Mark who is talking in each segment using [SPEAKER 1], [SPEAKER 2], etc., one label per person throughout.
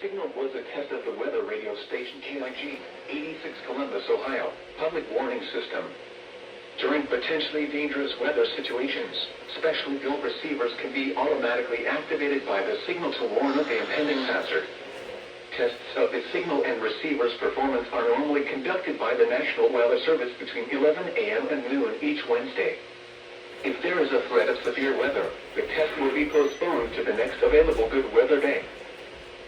[SPEAKER 1] signal was a test of the weather radio station KIG 86 Columbus, Ohio, public warning system. During potentially dangerous weather situations, specially built receivers can be automatically activated by the signal to warn of the impending hazard. Tests of the signal and receiver's performance are normally conducted by the National Weather Service between 11 a.m. and noon each Wednesday. If there is a threat of severe weather, the test will be postponed to the next available good weather day.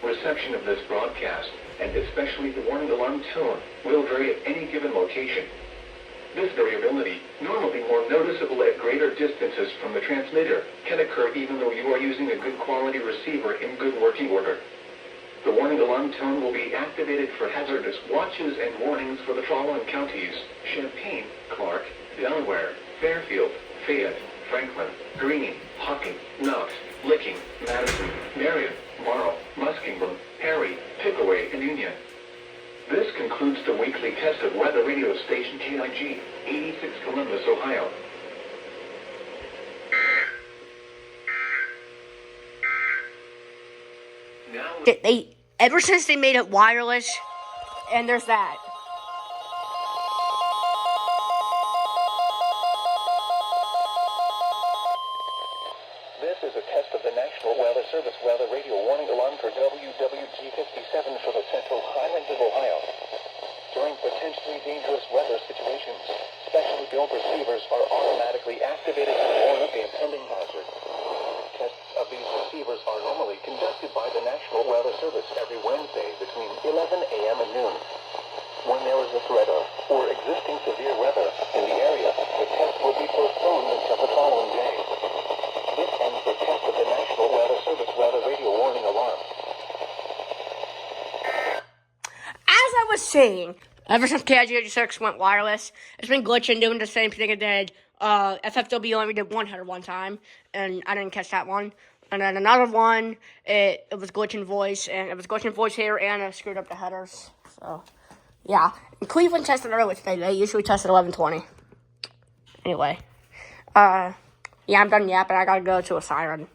[SPEAKER 1] Reception of this broadcast, and especially the warning alarm tone, will vary at any given location. This variability, normally more noticeable at greater distances from the transmitter, can occur even though you are using a good quality receiver in good working order. The warning alarm tone will be activated for hazardous watches and warnings for the following counties: Champaign, Clark, Delaware, Fairfield, Fayette, Franklin, Greene, Hocking, Knox, Licking, Madison, Marion, Morrow, Muskingum, Perry, Pickaway, and Union. This concludes the weekly test of weather radio station KIG 86 Columbus, Ohio.
[SPEAKER 2] Ever since they made it wireless, and there's that.
[SPEAKER 1] This is a test of the National Weather Service weather radio warning alarm for WWG 57 for the Central Highlands of Ohio. During potentially dangerous weather situations, specially built receivers are automatically activated to warn of the impending hazard. Tests of these receivers are normally conducted by the National Weather Service every Wednesday between 11 a.m. and noon. When there is a threat of or existing severe weather in the area, the test will be postponed until the following day. This ends the test of the National Weather Service weather radio warning alarm.
[SPEAKER 2] As I was saying, ever since KIG86 went wireless, it's been glitching, doing the same thing it did. FFW only did one header one time, and I didn't catch that one. And then another one, it was glitching voice, and it was glitching voice here, and it screwed up the headers. So, yeah. And Cleveland tested early today. They usually test at 11:20. Anyway, yeah, I'm done yapping. I gotta go to a siren.